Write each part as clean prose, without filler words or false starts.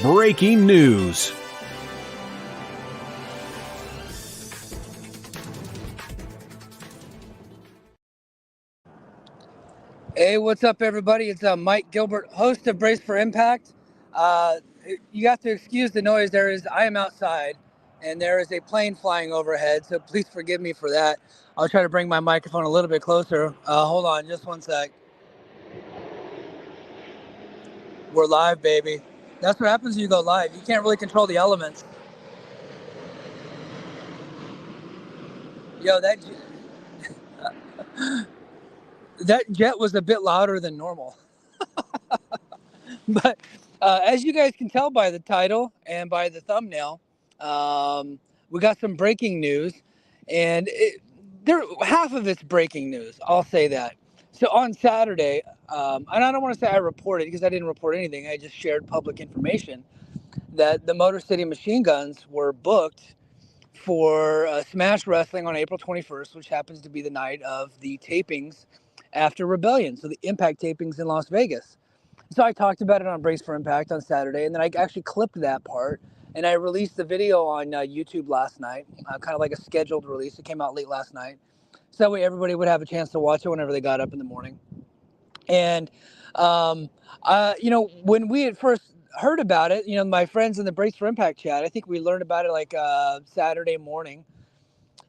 breaking news. Hey, what's up, everybody? It's Mike Gilbert, host of Brace for Impact. You have to excuse the noise. I am outside, and there is a plane flying overhead, so please forgive me for that. I'll try to bring my microphone a little bit closer. Hold on, just one sec. We're live, baby. That's what happens when you go live. You can't really control the elements. Yo, that jet was a bit louder than normal. But as you guys can tell by the title and by the thumbnail, we got some breaking news, and half of it's breaking news. I'll say that. So on Saturday, and I don't want to say I reported because I didn't report anything. I just shared public information that the Motor City Machine Guns were booked for Smash Wrestling on April 21st, which happens to be the night of the tapings after Rebellion. So the Impact tapings in Las Vegas. So I talked about it on Brace for Impact on Saturday, and then I actually clipped that part, and I released the video on YouTube last night, kind of like a scheduled release. It came out late last night, so that way everybody would have a chance to watch it whenever they got up in the morning. And, when we had first heard about it, my friends in the Brace for Impact chat, I think we learned about it like Saturday morning.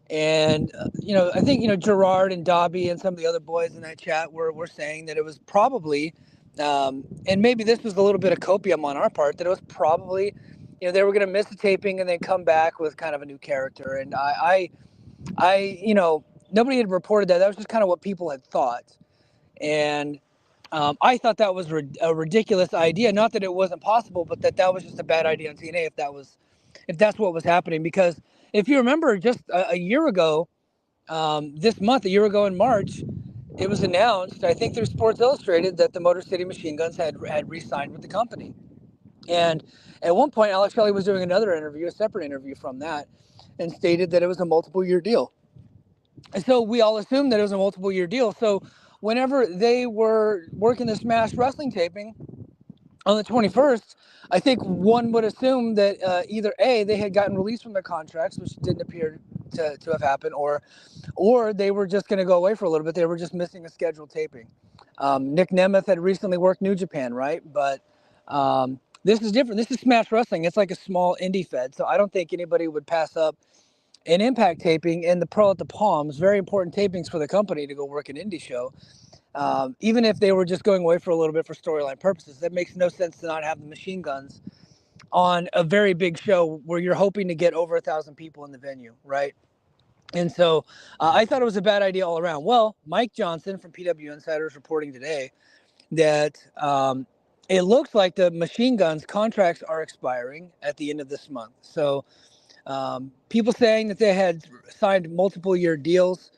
And, I think, Gerard and Dobby and some of the other boys in that chat were saying that it was probably, and maybe this was a little bit of copium on our part, that it was probably, they were going to miss the taping and then come back with kind of a new character. And nobody had reported that. That was just kind of what people had thought. And I thought that was a ridiculous idea. Not that it wasn't possible, but that was just a bad idea on TNA if that's what was happening. Because if you remember, just a year ago, this month, a year ago in March, it was announced, I think through Sports Illustrated, that the Motor City Machine Guns had re-signed with the company. And at one point, Alex Shelley was doing another interview, a separate interview from that, and stated that it was a multiple-year deal. And so we all assumed that it was a multiple-year deal. So whenever they were working the Smash Wrestling taping on the 21st, I think one would assume that either A, they had gotten released from their contracts, which didn't appear to have happened, or they were just going to go away for a little bit. They were just missing a scheduled taping. Nick Nemeth had recently worked New Japan, right? But this is different. This is Smash Wrestling. It's like a small indie fed, so I don't think anybody would pass up an Impact taping in the Pearl at the Palms. Very important tapings for the company to go work an indie show. Even if they were just going away for a little bit for storyline purposes, that makes no sense to not have the Machine Guns on a very big show where you're hoping to get over 1,000 people in the venue, right? And so I thought it was a bad idea all around. Well, Mike Johnson from PW Insider is reporting today that it looks like the Machine Guns contracts are expiring at the end of this month. So people saying that they had signed multiple year deals.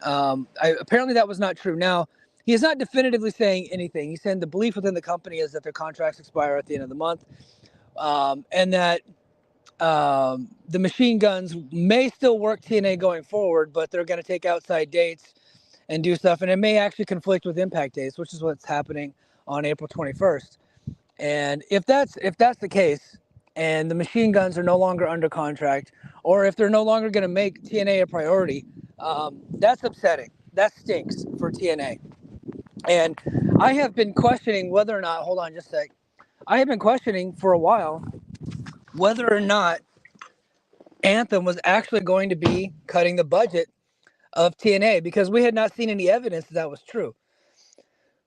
Apparently that was not true. Now, he is not definitively saying anything. He's saying the belief within the company is that their contracts expire at the end of the month, and that the Machine Guns may still work TNA going forward, but they're going to take outside dates and do stuff, and it may actually conflict with Impact dates, which is what's happening on April 21st. And if that's the case, and the Machine Guns are no longer under contract, or if they're no longer going to make TNA a priority, that's upsetting. That stinks for TNA. And I have been questioning whether or not, hold on just a sec. I have been questioning for a while whether or not Anthem was actually going to be cutting the budget of TNA, because we had not seen any evidence that was true.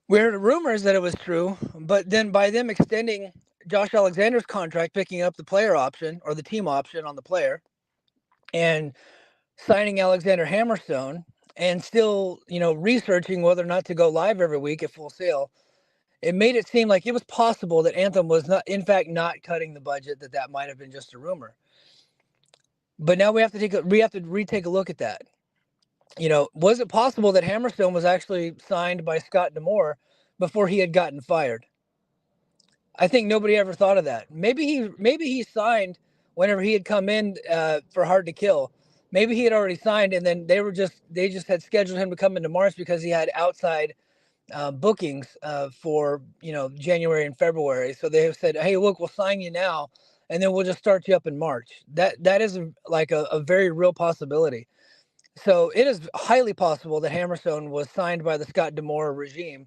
We heard rumors that it was true, but then by them extending Josh Alexander's contract, picking up the player option or the team option on the player, and signing Alexander Hammerstone, and still, researching whether or not to go live every week at Full Sail, it made it seem like it was possible that Anthem was not, in fact, not cutting the budget, that might have been just a rumor. But now we have to retake a look at that. Was it possible that Hammerstone was actually signed by Scott D'Amore before he had gotten fired? I think nobody ever thought of that. Maybe he signed whenever he had come in for Hard to Kill. Maybe he had already signed, and then they just had scheduled him to come into March because he had outside bookings for January and February. So they have said, hey, look, we'll sign you now, and then we'll just start you up in March. That is like a very real possibility. So it is highly possible that Hammerstone was signed by the Scott D'Amore regime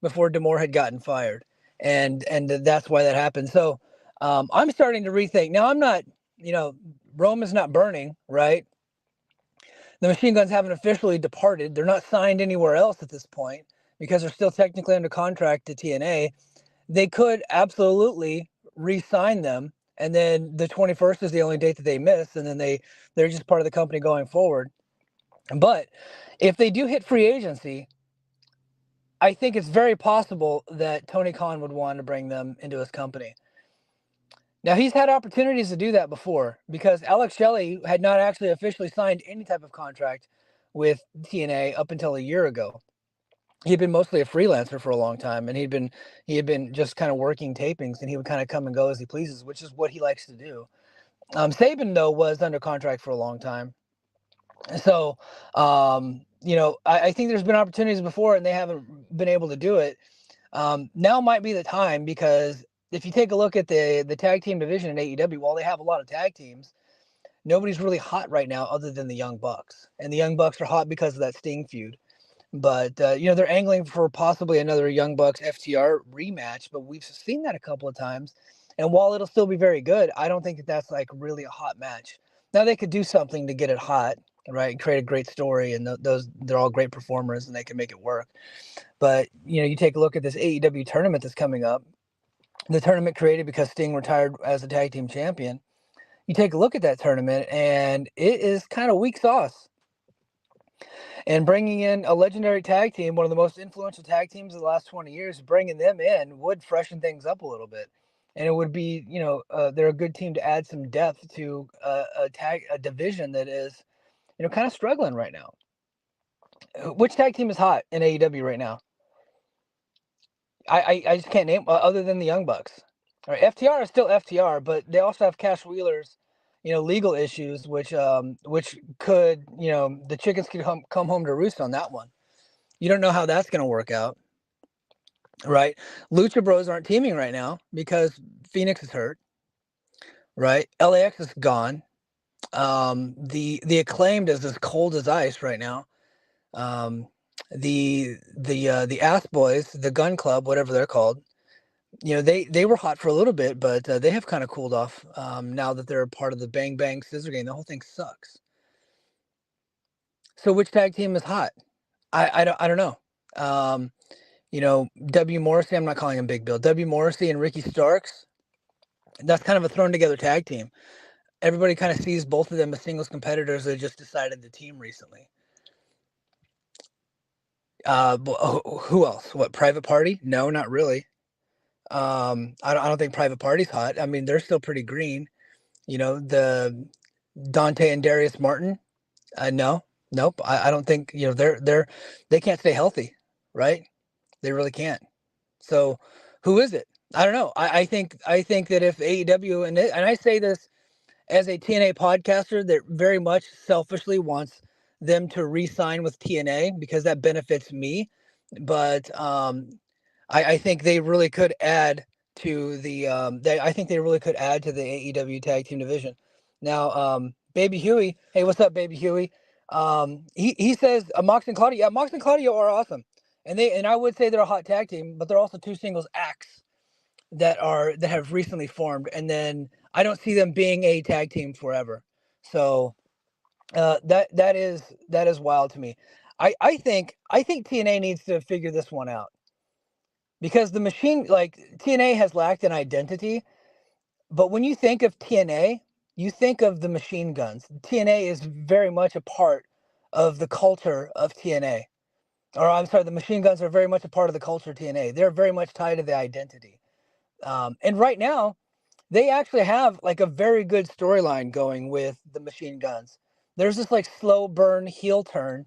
before D'Amore had gotten fired, and that's why that happened. So I'm starting to rethink. Now I'm not, Rome is not burning, right? The machine guns haven't officially departed. They're not signed anywhere else at this point because they're still technically under contract to TNA. They could absolutely re-sign them, and then the 21st is the only date that they miss, and then they're just part of the company going forward. But if they do hit free agency, I think it's very possible that Tony Khan would want to bring them into his company. Now, he's had opportunities to do that before because Alex Shelley had not actually officially signed any type of contract with TNA up until a year ago. He'd been mostly a freelancer for a long time, and he had been just kind of working tapings, and he would kind of come and go as he pleases, which is what he likes to do. Sabin, though, was under contract for a long time. So, I think there's been opportunities before, and they haven't been able to do it. Now might be the time, because if you take a look at the tag team division in AEW, while they have a lot of tag teams, nobody's really hot right now other than the Young Bucks. And the Young Bucks are hot because of that Sting feud. But, they're angling for possibly another Young Bucks FTR rematch, but we've seen that a couple of times. And while it'll still be very good, I don't think that that's like really a hot match. Now they could do something to get it hot, right? And create a great story, and they're all great performers, and they can make it work. But, you take a look at this AEW tournament that's coming up, the tournament created because Sting retired as a tag team champion. You take a look at that tournament, and it is kind of weak sauce. And bringing in a legendary tag team, one of the most influential tag teams of the last 20 years, bringing them in would freshen things up a little bit. And it would be, they're a good team to add some depth to a division that is, kind of struggling right now. Which tag team is hot in AEW right now? I just can't name other than the Young Bucks. All right, FTR is still FTR, but they also have Cash Wheeler's, legal issues, which could, the chickens could come home to roost on that one. You don't know how that's going to work out, right? Lucha Bros aren't teaming right now because Phoenix is hurt, right? LAX is gone. The Acclaimed is as cold as ice right now. The Ass Boys, the Gun Club, whatever they're called, they were hot for a little bit, but they have kind of cooled off now that they're a part of the Bang Bang Scissor Gang. The whole thing sucks. So which tag team is hot? I don't know. W. Morrissey, I'm not calling him Big Bill. W. Morrissey and Ricky Starks, that's kind of a thrown together tag team. Everybody kind of sees both of them as singles competitors that just decided the team recently. Who else? What, Private Party? No, not really. I don't think Private Party's hot. I mean, they're still pretty green. The Dante and Darius Martin. No, nope. I don't think, they can't stay healthy, right? They really can't. So who is it? I don't know. I think that if AEW, and I say this as a TNA podcaster that very much selfishly wants them to re-sign with TNA because that benefits me. But I think they really could add to the I think they really could add to the AEW tag team division. Now, Baby Huey, hey, what's up, Baby Huey? He says Mox and Claudio. Yeah, Mox and Claudio are awesome, and I would say they're a hot tag team, but they're also two singles acts that have recently formed, and then I don't see them being a tag team forever. So that is wild to me. I think TNA needs to figure this one out, because the machine, like, TNA has lacked an identity, but when you think of TNA, you think of the machine guns. TNA is very much a part of the culture of TNA. Or I'm sorry, the machine guns are very much a part of the culture of TNA. They're very much tied to the identity. And right now, they actually have like a very good storyline going with the machine guns. There's this like slow burn heel turn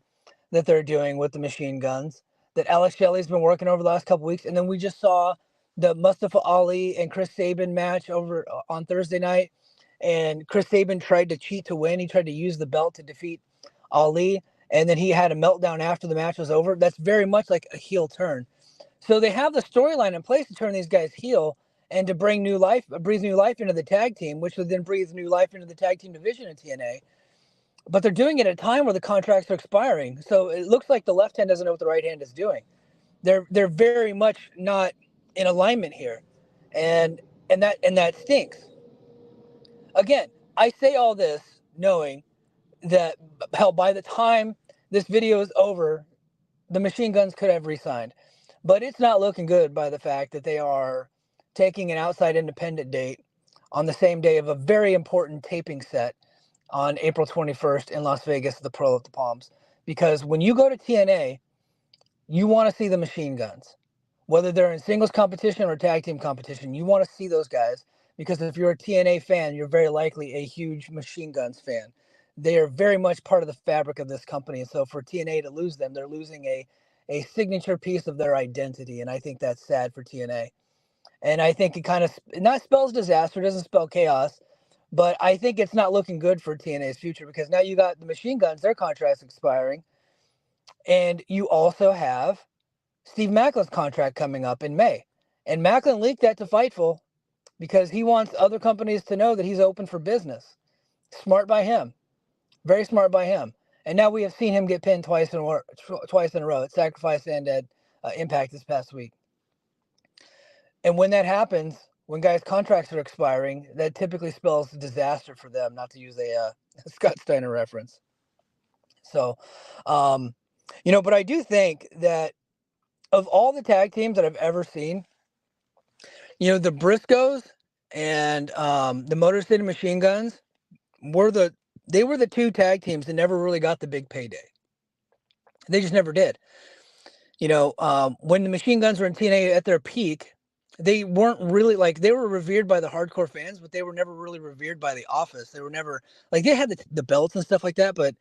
that they're doing with the machine guns that Alex Shelley's been working over the last couple weeks. And then we just saw the Mustafa Ali and Chris Sabin match over on Thursday night. And Chris Sabin tried to cheat to win. He tried to use the belt to defeat Ali. and then he had a meltdown after the match was over. That's very much like a heel turn. So they have the storyline in place to turn these guys heel and to bring new life, breathe new life into the tag team, which would then breathe new life into the tag team division in TNA. But they're doing it at a time where the contracts are expiring. So it looks like the left hand doesn't know what the right hand is doing. They're very much not in alignment here. And that stinks. Again, I say all this knowing that, hell, by the time this video is over, the Machine Guns could have re-signed. But it's not looking good by the fact that they are taking an outside independent date on the same day of a very important taping set on April 21st in Las Vegas, the Pearl of the Palms. Because when you go to TNA, you want to see the Machine Guns. Whether they're in singles competition or tag team competition, you want to see those guys. Because if you're a TNA fan, you're very likely a huge Machine Guns fan. They are very much part of the fabric of this company. And so for TNA to lose them, they're losing a signature piece of their identity. And I think that's sad for TNA. And I think it kind of not spells disaster, doesn't spell chaos, but I think it's not looking good for TNA's future because now you got the Machine Guns, their contract's expiring. And you also have Steve Macklin's contract coming up in May. And Macklin leaked that to Fightful because he wants other companies to know that he's open for business. Smart by him. Very smart by him. And now we have seen him get pinned twice in a row at Sacrifice and at Impact this past week. And when that happens, when guys' contracts are expiring, that typically spells disaster for them, not to use a Scott Steiner reference. So, but I do think that of all the tag teams that I've ever seen, the Briscoes and the Motor City Machine Guns were the two tag teams that never really got the big payday. They just never did. When the Machine Guns were in TNA at their peak, they weren't really they were revered by the hardcore fans, but they were never really revered by the office. They were never they had the belts and stuff like that. But,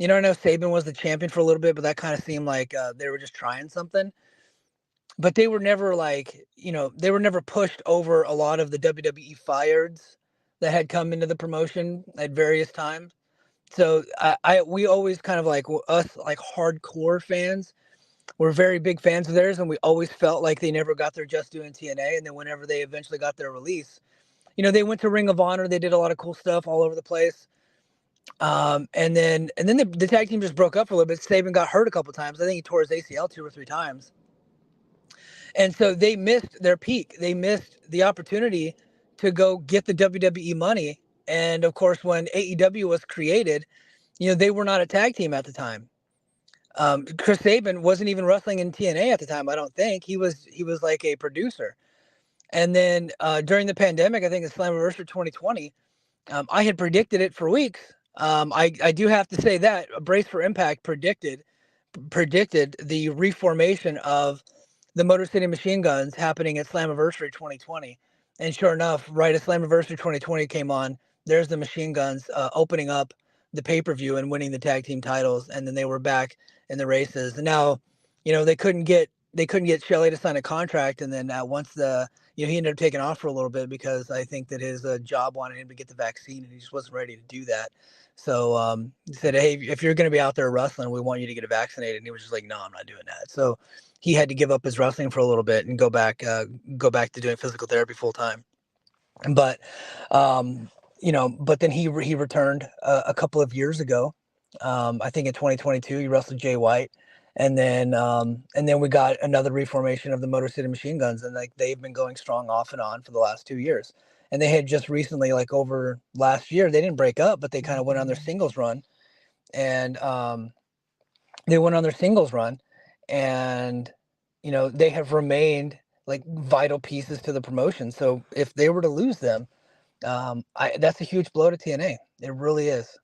I know Sabin was the champion for a little bit, but that kind of seemed like they were just trying something. But they were never they were never pushed over a lot of the WWE fireds that had come into the promotion at various times. So we always kind of us hardcore fans were very big fans of theirs, and we always felt like they never got their just due in TNA. And then whenever they eventually got their release, they went to Ring of Honor. They did a lot of cool stuff all over the place. And then the tag team just broke up for a little bit. Sabin got hurt a couple times. I think he tore his ACL 2 or 3 times. And so they missed their peak. They missed the opportunity to go get the WWE money. And of course, when AEW was created, they were not a tag team at the time. Chris Sabin wasn't even wrestling in TNA at the time. I don't think he was like a producer. And then during the pandemic, I think it's Slammiversary 2020, I had predicted it for weeks. I do have to say that Brace for Impact predicted the reformation of the Motor City Machine Guns happening at Slammiversary 2020. And sure enough, right as Slammiversary 2020 came on, there's the Machine Guns opening up the pay-per-view and winning the tag team titles. And then they were back in the races. And now, they couldn't get Shelley to sign a contract. And then once he ended up taking off for a little bit because I think that his job wanted him to get the vaccine and he just wasn't ready to do that. So he said, hey, if you're going to be out there wrestling, we want you to get vaccinated. And he was just like, no, I'm not doing that. So he had to give up his wrestling for a little bit and go back to doing physical therapy full time. But, but then he returned a couple of years ago. I think in 2022, he wrestled Jay White. And then we got another reformation of the Motor City Machine Guns. And they've been going strong off and on for the last 2 years. And they had just recently, over last year, they didn't break up, but they kind of went on their singles run. And they have remained vital pieces to the promotion. So if they were to lose them, that's a huge blow to TNA. It really is.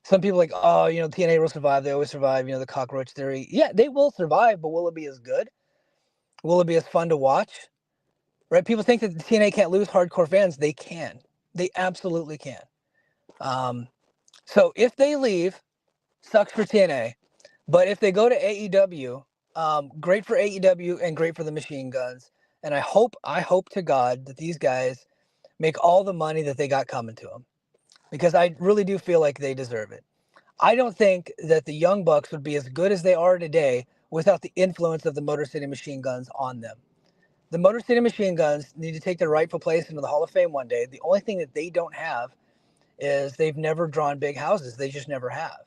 Some people TNA will survive. They always survive, the cockroach theory. Yeah, they will survive, but will it be as good? Will it be as fun to watch? Right? People think that the TNA can't lose hardcore fans. They can. They absolutely can. So if they leave, sucks for TNA. But if they go to AEW, great for AEW and great for the Machine Guns. And I hope to God that these guys make all the money that they got coming to them, because I really do feel like they deserve it. I don't think that the Young Bucks would be as good as they are today without the influence of the Motor City Machine Guns on them. The Motor City Machine Guns need to take their rightful place into the Hall of Fame one day. The only thing that they don't have is they've never drawn big houses. They just never have.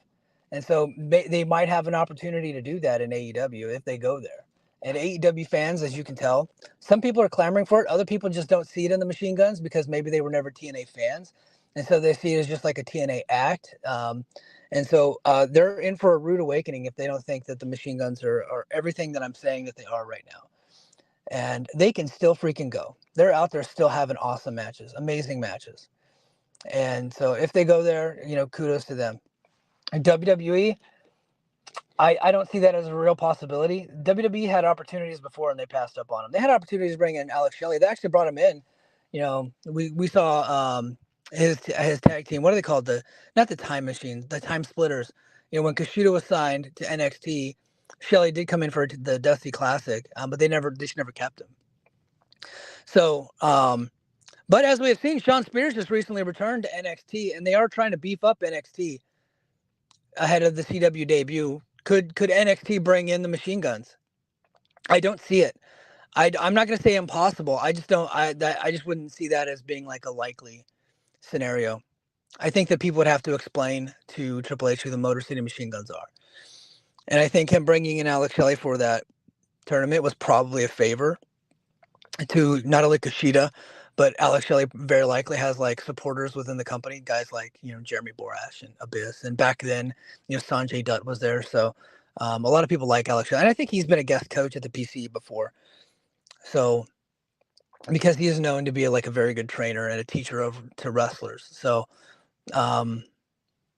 And so they might have an opportunity to do that in AEW if they go there. And AEW fans, as you can tell, some people are clamoring for it. Other people just don't see it in the Machine Guns because maybe they were never TNA fans. And so they see it as just like a TNA act. And so they're in for a rude awakening if they don't think that the Machine Guns are everything that I'm saying that they are right now. And they can still freaking go. They're out there still having awesome matches, amazing matches. And so if they go there, kudos to them. And WWE, I don't see that as a real possibility. WWE had opportunities before and they passed up on them. They had opportunities to bring in Alex Shelley. They actually brought him in. We saw his tag team. What are they called? Not the Time Machines, the Time Splitters. When Kushida was signed to NXT, Shelley did come in for the Dusty Classic, but they just never kept him. So, but as we have seen, Shawn Spears just recently returned to NXT, and they are trying to beef up NXT ahead of the CW debut. Could NXT bring in the Machine Guns? I don't see it. I'm not going to say impossible. I just don't. I just wouldn't see that as being like a likely scenario. I think that people would have to explain to Triple H who the Motor City Machine Guns are, and I think him bringing in Alex Shelley for that tournament was probably a favor to not only Kushida, but Alex Shelley very likely has like supporters within the company, guys like Jeremy Borash and Abyss, and back then Sanjay Dutt was there, so a lot of people like Alex Shelley, and I think he's been a guest coach at the PC before, so because he is known to be like a very good trainer and a teacher to wrestlers, so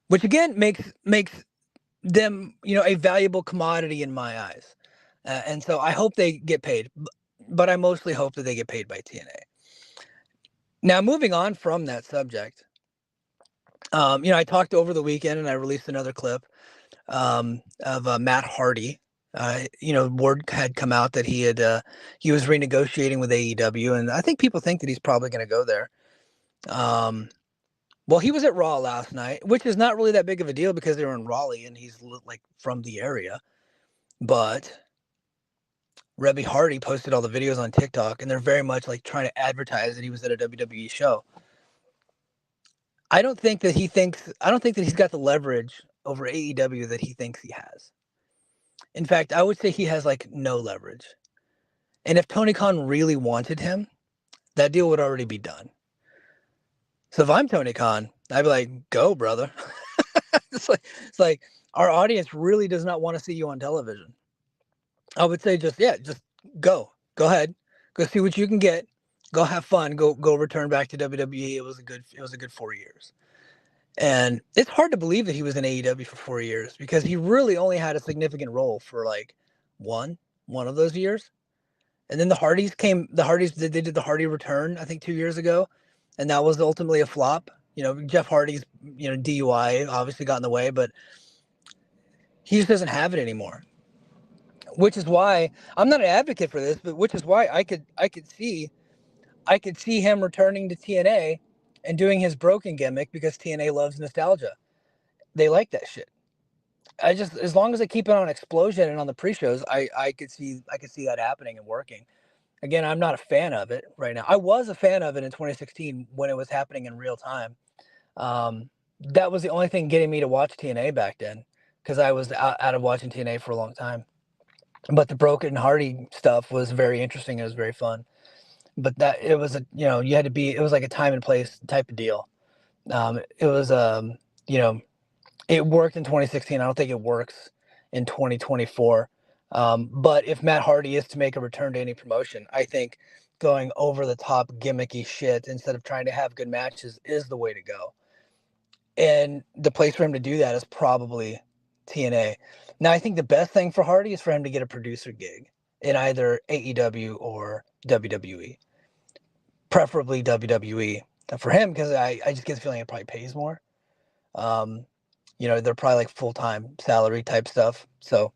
which again makes them a valuable commodity in my eyes, and so I hope they get paid, but I mostly hope that they get paid by TNA. Now, moving on from that subject, I talked over the weekend and I released another clip of Matt Hardy. Word had come out that he was renegotiating with AEW, and I think people think that he's probably going to go there. Well, he was at Raw last night, which is not really that big of a deal because they were in Raleigh and he's like from the area. But Rebby Hardy posted all the videos on TikTok, and they're very much like trying to advertise that he was at a WWE show. I don't think that he's got the leverage over AEW that he thinks he has. In fact, I would say he has like no leverage. And if Tony Khan really wanted him, that deal would already be done. So if I'm Tony Khan, I'd be like, go, brother. It's like our audience really does not want to see you on television. I would say just go ahead, go see what you can get, go have fun, go return back to WWE. It was a good 4 years. And it's hard to believe that he was in AEW for 4 years because he really only had a significant role for like one of those years. And then the Hardys they did the Hardy return, I think 2 years ago. And that was ultimately a flop. Jeff Hardy's, DUI obviously got in the way, but he just doesn't have it anymore. Which is why I'm not an advocate for this, but which is why I could see him returning to TNA and doing his broken gimmick because TNA loves nostalgia. They like that shit. As long as they keep it on Explosion and on the pre-shows, I could see that happening and working. Again, I'm not a fan of it right now. I was a fan of it in 2016 when it was happening in real time. That was the only thing getting me to watch TNA back then because I was out of watching TNA for a long time. But the Broken Hardy stuff was very interesting. It was very fun. But that it was it was like a time and place type of deal. It was it worked in 2016. I don't think it works in 2024. But if Matt Hardy is to make a return to any promotion, I think going over the top gimmicky shit instead of trying to have good matches is the way to go. And the place for him to do that is probably TNA. Now, I think the best thing for Hardy is for him to get a producer gig in either AEW or WWE, preferably WWE for him because I just get the feeling it probably pays more. They're probably like full-time salary type stuff. So,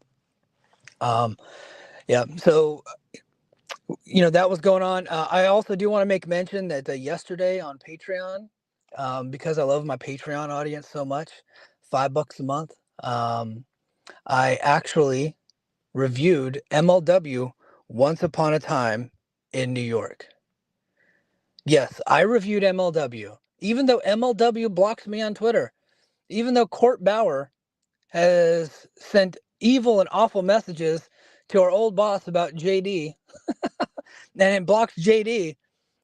yeah. So, that was going on. I also do want to make mention that yesterday on Patreon, because I love my Patreon audience so much, $5 a month. I actually reviewed MLW Once Upon a Time in New York. Yes, I reviewed MLW, even though MLW blocks me on Twitter, even though Court Bauer has sent evil and awful messages to our old boss about JD, and it blocks JD.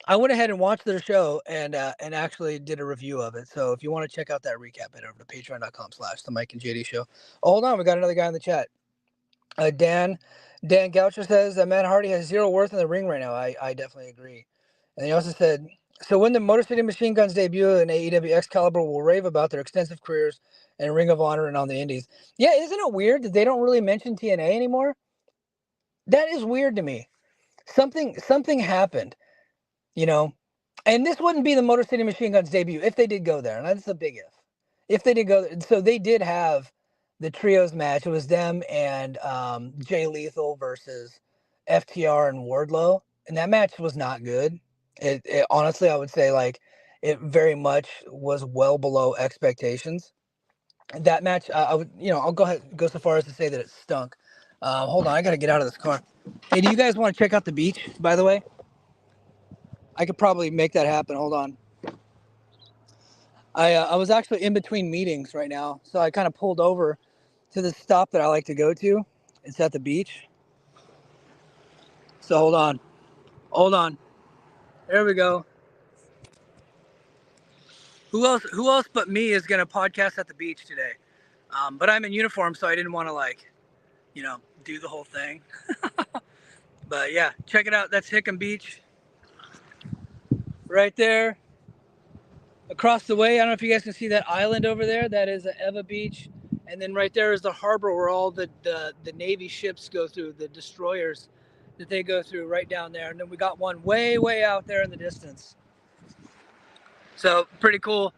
I went ahead and watched their show and actually did a review of it. So if you want to check out that recap, head over to patreon.com/the Mike and JD show. Oh, hold on, we got another guy in the chat. Dan Goucher says that Matt Hardy has zero worth in the ring right now. I definitely agree. And he also said, so when the Motor City Machine Guns debut in AEW, Excalibur will rave about their extensive careers in Ring of Honor and on the Indies. Yeah, isn't it weird that they don't really mention TNA anymore? That is weird to me. Something happened, you know. And this wouldn't be the Motor City Machine Guns debut if they did go there. And that's a big if. If they did go there. So they did have the trios match. It was them and Jay Lethal versus FTR and Wardlow. And that match was not good. It honestly, I would say, like, it very much was well below expectations. That match, I would, I'll go so far as to say that it stunk. Hold on, I got to get out of this car. Hey, do you guys want to check out the beach, by the way? I could probably make that happen. Hold on. I was actually in between meetings right now, so I kind of pulled over to the stop that I like to go to. It's at the beach. So hold on. There we go. Who else but me is gonna podcast at the beach today? But I'm in uniform, so I didn't want to do the whole thing. But yeah, check it out. That's Hickam Beach, right there. Across the way, I don't know if you guys can see that island over there. That is Eva Beach. And then right there is the harbor where all the Navy ships go through, the destroyers that they go through right down there. And then we got one way, way out there in the distance. So pretty cool.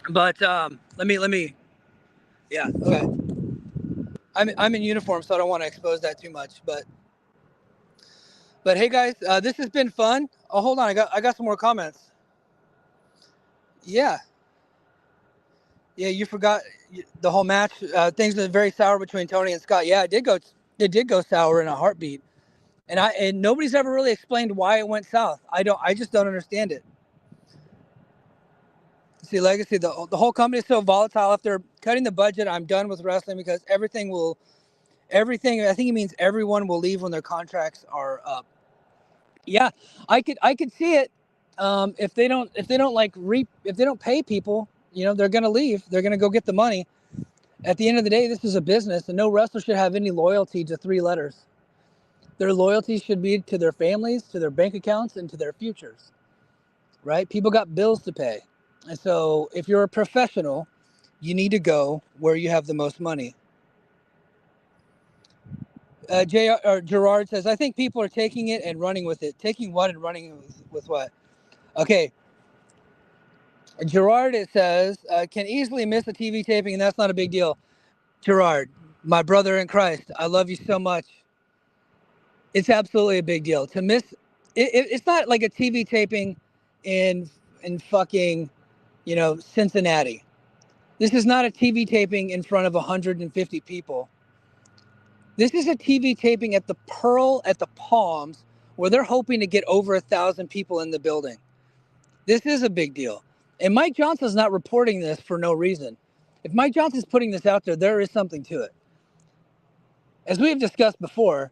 But let me. Yeah, okay. I'm in uniform, so I don't want to expose that too much. But hey guys, this has been fun. Oh, hold on, I got some more comments. Yeah, you forgot the whole match. Things were very sour between Tony and Scott. Yeah, it did go sour in a heartbeat. And nobody's ever really explained why it went south. I just don't understand it. See, Legacy, the whole company is so volatile. If they're cutting the budget, I'm done with wrestling because everything, I think he means everyone will leave when their contracts are up. Yeah, I could see it. If they don't pay people, they're gonna leave. They're gonna go get the money. At the end of the day, this is a business, and no wrestler should have any loyalty to 3 letters. Their loyalty should be to their families, to their bank accounts, and to their futures. Right? People got bills to pay, and so if you're a professional, you need to go where you have the most money. Gerard says, I think people are taking it and running with it. Taking what and running with what? Okay. Gerard, it says, can easily miss a TV taping, and that's not a big deal. Gerard, my brother in Christ, I love you so much. It's absolutely a big deal. To miss, it's not like a TV taping in fucking, Cincinnati. This is not a TV taping in front of 150 people. This is a TV taping at the Pearl at the Palms, where they're hoping to get over 1,000 people in the building. This is a big deal. And Mike Johnson's not reporting this for no reason. If Mike Johnson's putting this out there, there is something to it. As we have discussed before,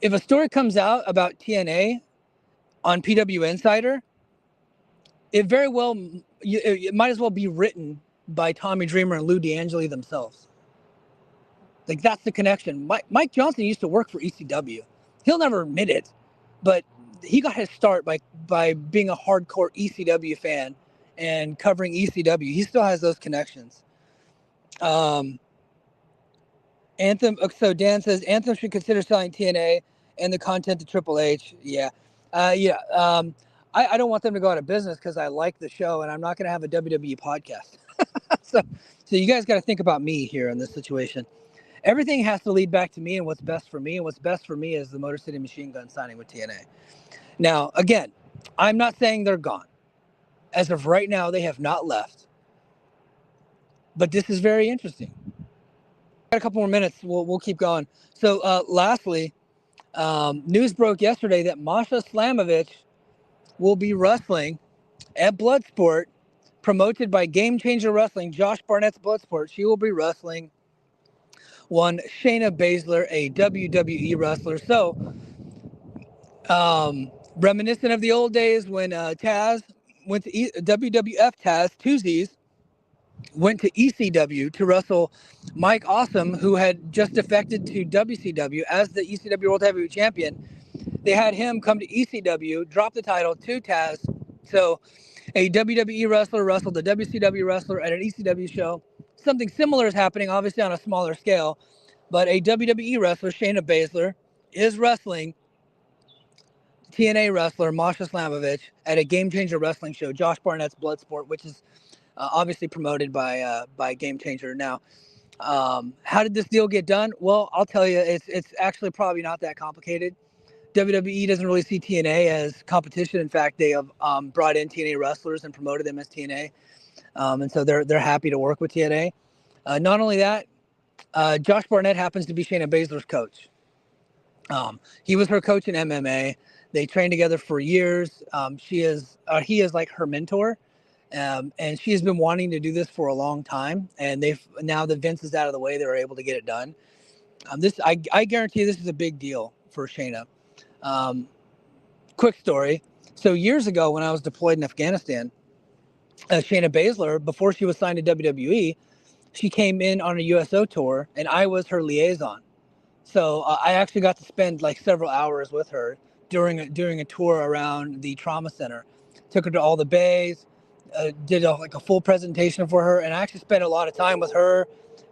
if a story comes out about TNA on PW Insider, it might as well be written by Tommy Dreamer and Lou D'Angeli themselves. Like, that's the connection. Mike Johnson used to work for ECW. He'll never admit it, but he got his start by being a hardcore ECW fan and covering ECW. He still has those connections. Anthem. So Dan says Anthem should consider selling TNA and the content to Triple H. Yeah. I don't want them to go out of business because I like the show, and I'm not going to have a WWE podcast. so you guys got to think about me here in this situation. Everything has to lead back to me and what's best for me. And what's best for me is the Motor City Machine Gun signing with TNA. Now, again, I'm not saying they're gone. As of right now, they have not left. but this is very interesting. Got a couple more minutes. We'll keep going. So lastly, news broke yesterday that Masha Slamovich will be wrestling at Bloodsport, promoted by Game Changer Wrestling, Josh Barnett's Bloodsport. She will be wrestling one Shayna Baszler, a WWE wrestler. So, reminiscent of the old days when Taz went to WWF, Taz Tuesdays went to ECW to wrestle Mike Awesome, who had just defected to WCW as the ECW World Heavyweight Champion. They had him come to ECW, drop the title to Taz. So a WWE wrestler wrestled a WCW wrestler at an ECW show. Something similar is happening, obviously on a smaller scale, but a WWE wrestler, Shayna Baszler, is wrestling TNA wrestler Masha Slamovich at a Game Changer Wrestling show, Josh Barnett's Bloodsport, which is obviously promoted by Game Changer. Now, how did this deal get done? Well, I'll tell you, it's actually probably not that complicated. WWE doesn't really see TNA as competition. In fact, they have brought in TNA wrestlers and promoted them as TNA, and so they're happy to work with TNA. Not only that, Josh Barnett happens to be Shayna Baszler's coach. He was her coach in MMA. They trained together for years. He is like her mentor, and she has been wanting to do this for a long time. And now that Vince is out of the way, they were able to get it done. I guarantee you this is a big deal for Shayna. Quick story. So years ago when I was deployed in Afghanistan, Shayna Baszler, before she was signed to WWE, she came in on a USO tour and I was her liaison. So I actually got to spend like several hours with her during a tour around the trauma center. Took her to all the bays, did a full presentation for her, and I actually spent a lot of time with her,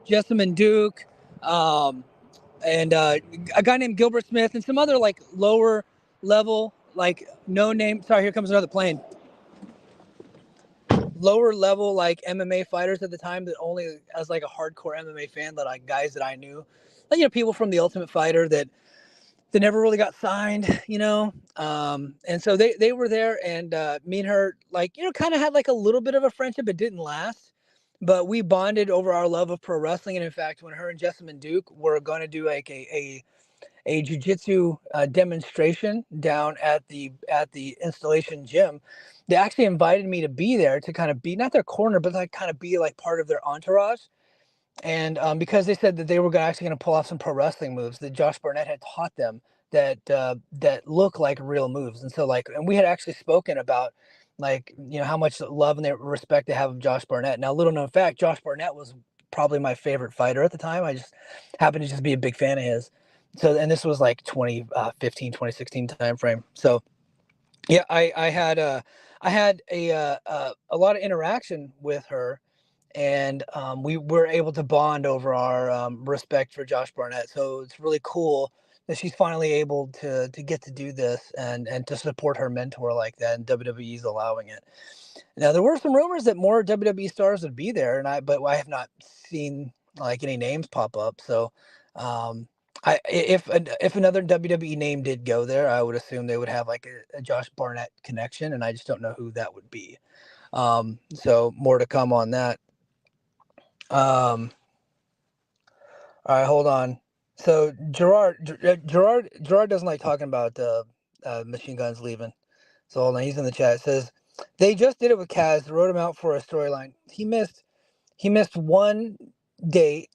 Jessamine Duke, and a guy named Gilbert Smith, and some other like lower level, like no name. Sorry, here comes another plane. Lower level like MMA fighters at the time that only as like a hardcore MMA fan, that like guys that I knew, like people from the Ultimate Fighter that never really got signed, and so they were there, and me and her kind of had like a little bit of a friendship. It didn't last, but we bonded over our love of pro wrestling. And in fact, when her and Jessamine Duke were going to do like a jiu-jitsu demonstration down at the installation gym, they actually invited me to be there to kind of be not their corner, but like kind of be like part of their entourage. And because they said that they were actually going to pull off some pro wrestling moves that Josh Barnett had taught them that look like real moves. And so and we had actually spoken about how much love and respect they have of Josh Barnett. Now, little known fact, Josh Barnett was probably my favorite fighter at the time. I just happened to just be a big fan of his. So, and this was like 2015, 2016 timeframe. So yeah, I had a lot of interaction with her. And we were able to bond over our respect for Josh Barnett. So it's really cool that she's finally able to get to do this and to support her mentor like that, and WWE's allowing it. Now, there were some rumors that more WWE stars would be there, but I have not seen like any names pop up. So if another WWE name did go there, I would assume they would have like a Josh Barnett connection, and I just don't know who that would be. So more to come on that. All right, hold on. So Gerard doesn't like talking about Machine Guns leaving. So hold on, he's in the chat. It says they just did it with Kaz, wrote him out for a storyline. He missed one date,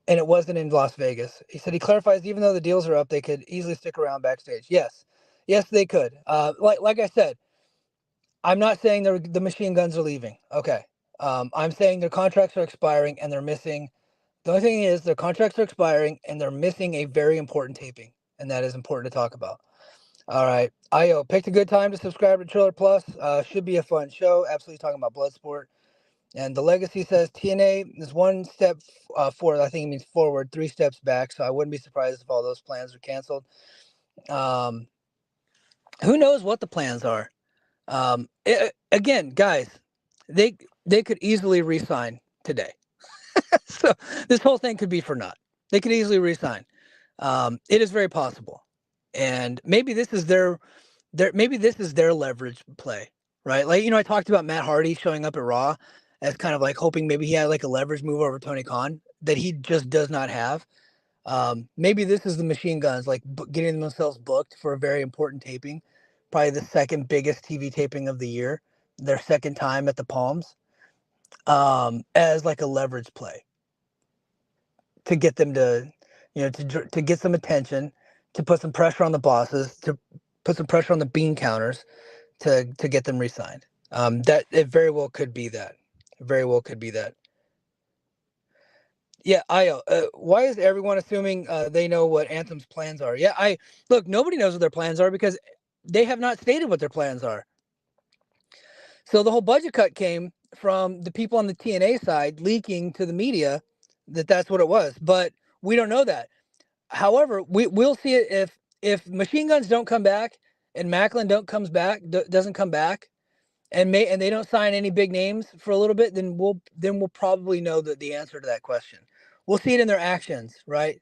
and it wasn't in Las Vegas. He said he clarifies even though the deals are up, they could easily stick around backstage. Yes, they could. Like I said, I'm not saying the Machine Guns are leaving. Okay. I'm saying their contracts are expiring and they're missing. The only thing is their contracts are expiring and they're missing a very important taping, and that is important to talk about. All right. Io picked a good time to subscribe to Trailer Plus. Should be a fun show. Absolutely talking about Bloodsport. And the Legacy says TNA is one step forward. I think it means forward, 3 steps back. So I wouldn't be surprised if all those plans are canceled. Who knows what the plans are? Again, guys, they could easily re-sign today. So this whole thing could be for naught. They could easily re-sign. It is very possible. And maybe this is their leverage play, right? Like, I talked about Matt Hardy showing up at Raw, as kind of like hoping maybe he had like a leverage move over Tony Khan that he just does not have. Maybe this is the Machine Guns, like getting themselves booked for a very important taping, probably the second biggest TV taping of the year, their second time at the Palms, as like a leverage play to get them to, to get some attention, to put some pressure on the bosses, to put some pressure on the bean counters, to get them re-signed. That it very well could be that. Very well could be that. Yeah, why is everyone assuming they know what Anthem's plans are? Yeah, look, nobody knows what their plans are because they have not stated what their plans are. So the whole budget cut came from the people on the TNA side leaking to the media that that's what it was, but we don't know that. However, we'll see it if Machine Guns don't come back and Macklin doesn't come back, and they don't sign any big names for a little bit, then we'll probably know the answer to that question. We'll see it in their actions, right?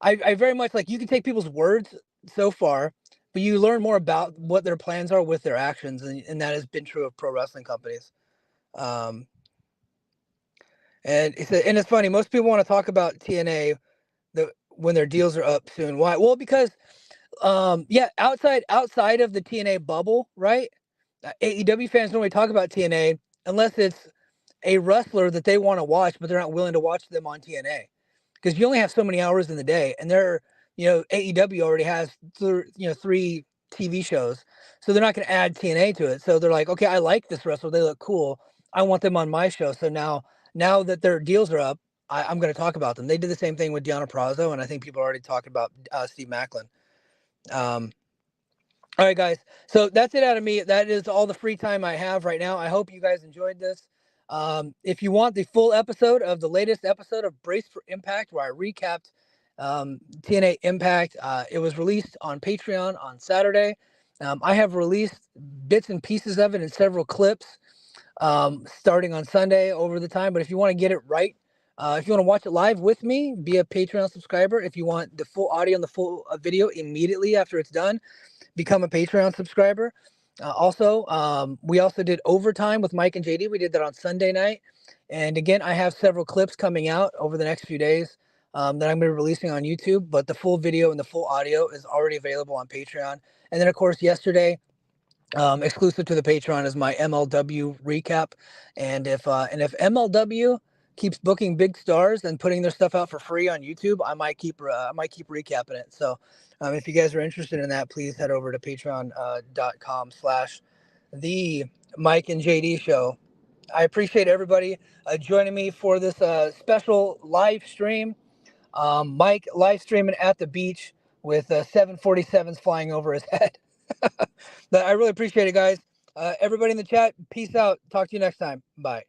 I very much like, you can take people's words so far, but you learn more about what their plans are with their actions, and that has been true of pro wrestling companies. And it's funny, most people want to talk about TNA when their deals are up soon. Why? Well, because outside of the TNA bubble, right? AEW fans don't really talk about TNA unless it's a wrestler that they want to watch, but they're not willing to watch them on TNA because you only have so many hours in the day, and AEW already has 3 TV shows, so they're not going to add TNA to it. So they're like, okay, I like this wrestler, they look cool, I want them on my show. So now that their deals are up, I'm going to talk about them. They did the same thing with Deonna Purrazzo, and I think people are already talking about Steve Macklin. All right, guys. So that's it out of me. That is all the free time I have right now. I hope you guys enjoyed this. If you want the full episode of the latest episode of Brace for Impact, where I recapped TNA Impact, it was released on Patreon on Saturday. I have released bits and pieces of it in several clips starting on Sunday over the time. But if you want to get it right, if you want to watch it live with me, be a Patreon subscriber. If you want the full audio and the full video immediately after it's done, become a Patreon subscriber. We also did Overtime with Mike and JD. We did that on Sunday night. And again, I have several clips coming out over the next few days that I'm going to be releasing on YouTube, but the full video and the full audio is already available on Patreon. And then, of course, yesterday, exclusive to the Patreon, is my MLW recap. And if MLW keeps booking big stars and putting their stuff out for free on YouTube, I might keep recapping it. So if you guys are interested in that, please head over to patreon.com/the Mike and JD show. I appreciate everybody joining me for this special live stream. Mike live streaming at the beach with 747s flying over his head. But I really appreciate it, guys. Everybody in the chat, peace out. Talk to you next time. Bye.